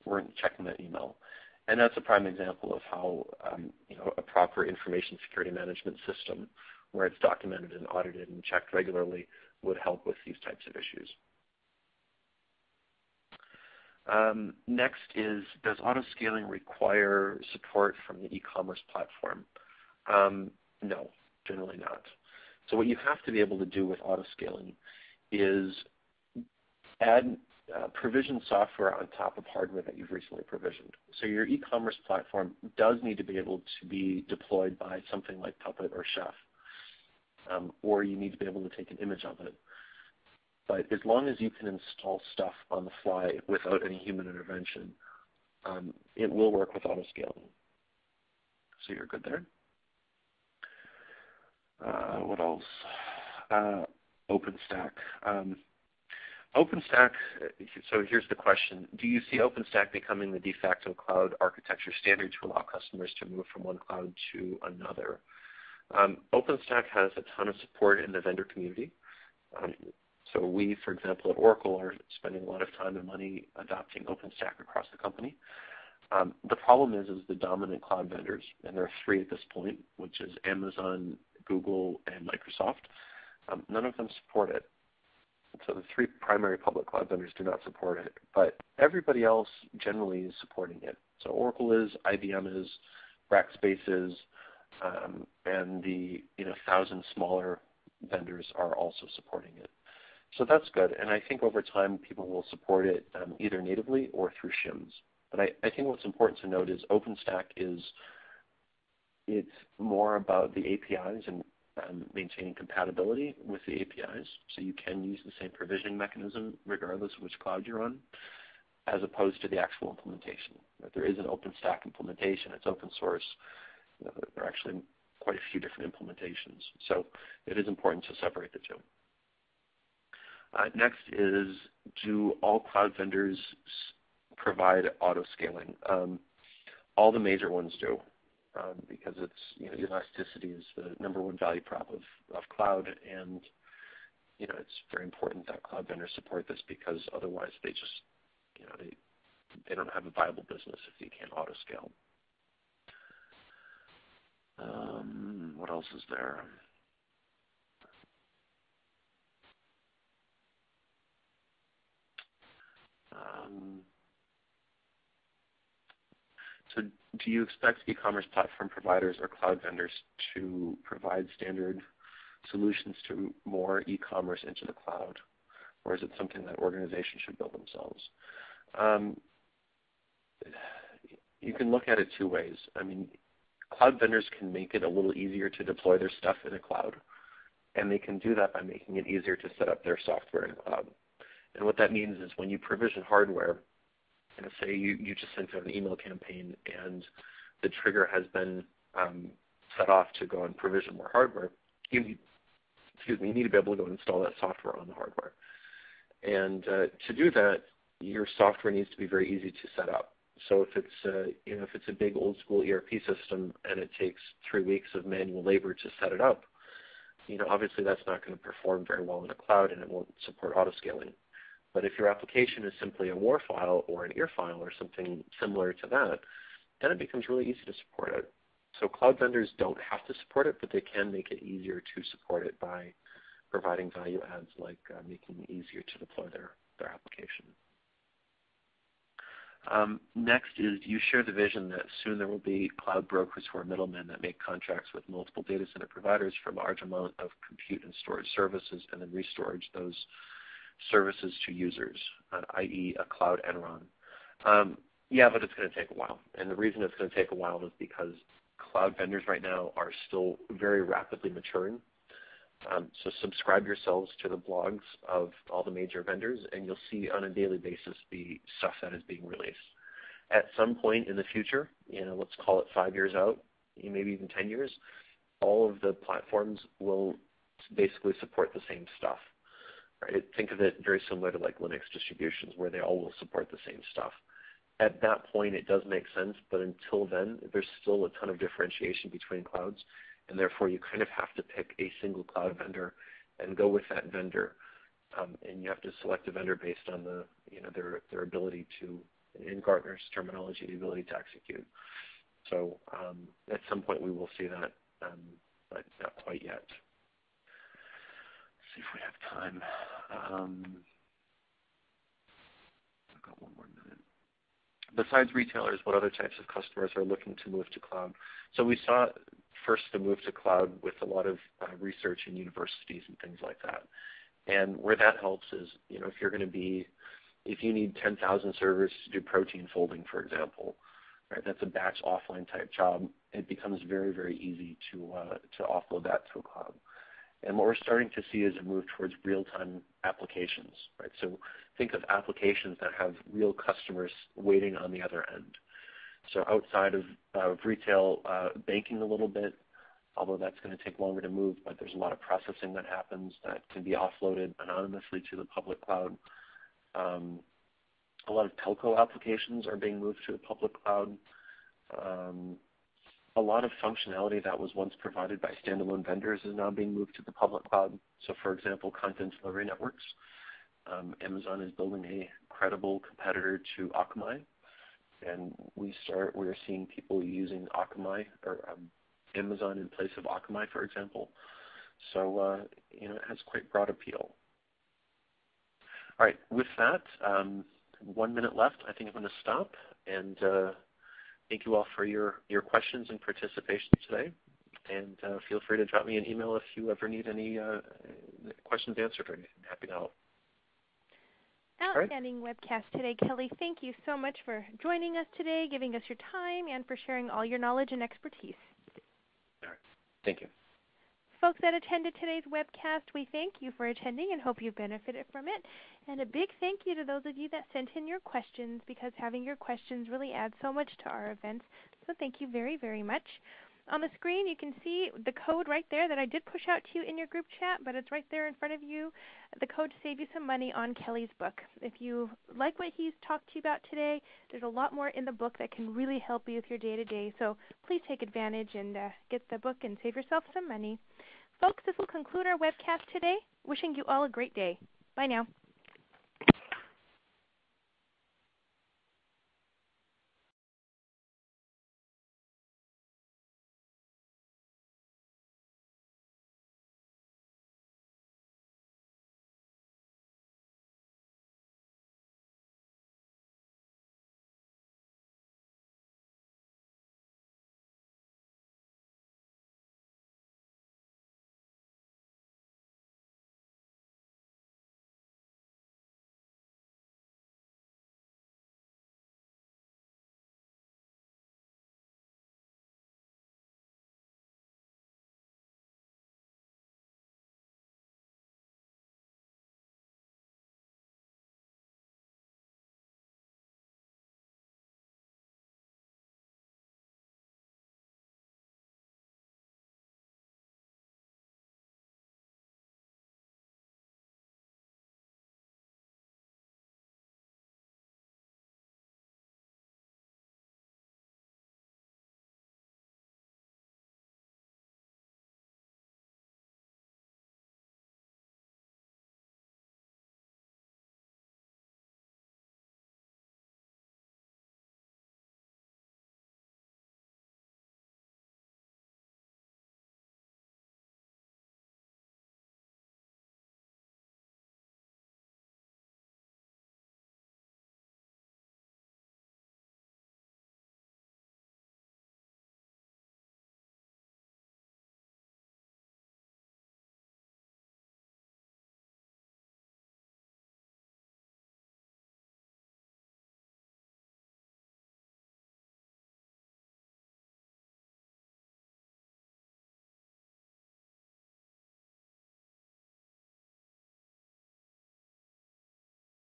weren't checking that email. And that's a prime example of how a proper information security management system where it's documented and audited and checked regularly would help with these types of issues. Next is, does auto-scaling require support from the e-commerce platform? No, generally not. So what you have to be able to do with auto-scaling is add provision software on top of hardware that you've recently provisioned. So your e-commerce platform does need to be able to be deployed by something like Puppet or Chef, or you need to be able to take an image of it. But as long as you can install stuff on the fly without any human intervention, it will work with auto-scaling. So you're good there. What else? OpenStack. OpenStack, so here's the question. Do you see OpenStack becoming the de facto cloud architecture standard to allow customers to move from one cloud to another? OpenStack has a ton of support in the vendor community. So we, for example, at Oracle are spending a lot of time and money adopting OpenStack across the company. The problem is the dominant cloud vendors, and there are three at this point, which is Amazon, Google, and Microsoft. None of them support it. So the three primary public cloud vendors do not support it, but everybody else generally is supporting it. So Oracle is, IBM is, Rackspace is, and the 1,000 smaller vendors are also supporting it. So that's good, and I think over time people will support it either natively or through shims. But I think what's important to note is OpenStack it's more about the APIs and maintaining compatibility with the APIs, so you can use the same provisioning mechanism regardless of which cloud you're on, as opposed to the actual implementation. There is an OpenStack implementation. It's open source. There are actually quite a few different implementations. So it is important to separate the two. Next is, do all cloud vendors provide auto-scaling? All the major ones do, because it's, elasticity is the number one value prop of cloud, and it's very important that cloud vendors support this, because otherwise they just, they don't have a viable business if you can't auto-scale. What else is there? So do you expect e-commerce platform providers or cloud vendors to provide standard solutions to more e-commerce into the cloud? Or is it something that organizations should build themselves? You can look at it two ways. I mean, cloud vendors can make it a little easier to deploy their stuff in a cloud, and they can do that by making it easier to set up their software in a cloud. And what that means is when you provision hardware, and say you just sent out an email campaign and the trigger has been set off to go and provision more hardware, you need to be able to go install that software on the hardware. And to do that, your software needs to be very easy to set up. So if it's a big old school ERP system and it takes 3 weeks of manual labor to set it up, obviously that's not going to perform very well in a cloud, and it won't support auto-scaling. But if your application is simply a WAR file or an EAR file or something similar to that, then it becomes really easy to support it. So cloud vendors don't have to support it, but they can make it easier to support it by providing value adds like making it easier to deploy their application. Next is, do you share the vision that soon there will be cloud brokers who are middlemen that make contracts with multiple data center providers for a large amount of compute and storage services and then restorage those services to users, i.e. a cloud Enron? Yeah, but it's going to take a while. And the reason it's going to take a while is because cloud vendors right now are still very rapidly maturing. So subscribe yourselves to the blogs of all the major vendors, and you'll see on a daily basis the stuff that is being released. At some point in the future, let's call it 5 years out, maybe even 10 years, all of the platforms will basically support the same stuff. Right? Think of it very similar to like Linux distributions, where they all will support the same stuff. At that point, it does make sense, but until then, there's still a ton of differentiation between clouds, and therefore you kind of have to pick a single cloud vendor and go with that vendor, and you have to select a vendor based on their ability to, in Gartner's terminology, the ability to execute. So at some point we will see that, but not quite yet. See if we have time. I've got one more minute. Besides retailers, what other types of customers are looking to move to cloud? So we saw first the move to cloud with a lot of research in universities and things like that. And where that helps is, if you need 10,000 servers to do protein folding, for example, right? That's a batch offline type job. It becomes very, very easy to offload that to a cloud. And what we're starting to see is a move towards real-time applications, right? So think of applications that have real customers waiting on the other end. So outside of retail, banking a little bit, although that's going to take longer to move, but there's a lot of processing that happens that can be offloaded anonymously to the public cloud. A lot of telco applications are being moved to the public cloud. A lot of functionality that was once provided by standalone vendors is now being moved to the public cloud. So for example, content delivery networks. Amazon is building a credible competitor to Akamai, and we are seeing people using Akamai or Amazon in place of Akamai, for example. So it has quite broad appeal. All right, with that, 1 minute left. I think I'm going to stop, and thank you all for your questions and participation today. And feel free to drop me an email if you ever need any questions answered or anything. I'm happy to help. Outstanding webcast today, Kelly. Thank you so much for joining us today, giving us your time, and for sharing all your knowledge and expertise. All right. Thank you. folks that attended today's webcast. We thank you for attending and hope you benefited from it. And a big thank you to those of you that sent in your questions, because having your questions really adds so much to our events. So thank you very, very much. On the screen, you can see the code right there that I did push out to you in your group chat, but it's right there in front of you, the code to save you some money on Kelly's book. If you like what he's talked to you about today, there's a lot more in the book that can really help you with your day-to-day. So please take advantage and get the book and save yourself some money. Folks, this will conclude our webcast today. Wishing you all a great day. Bye now.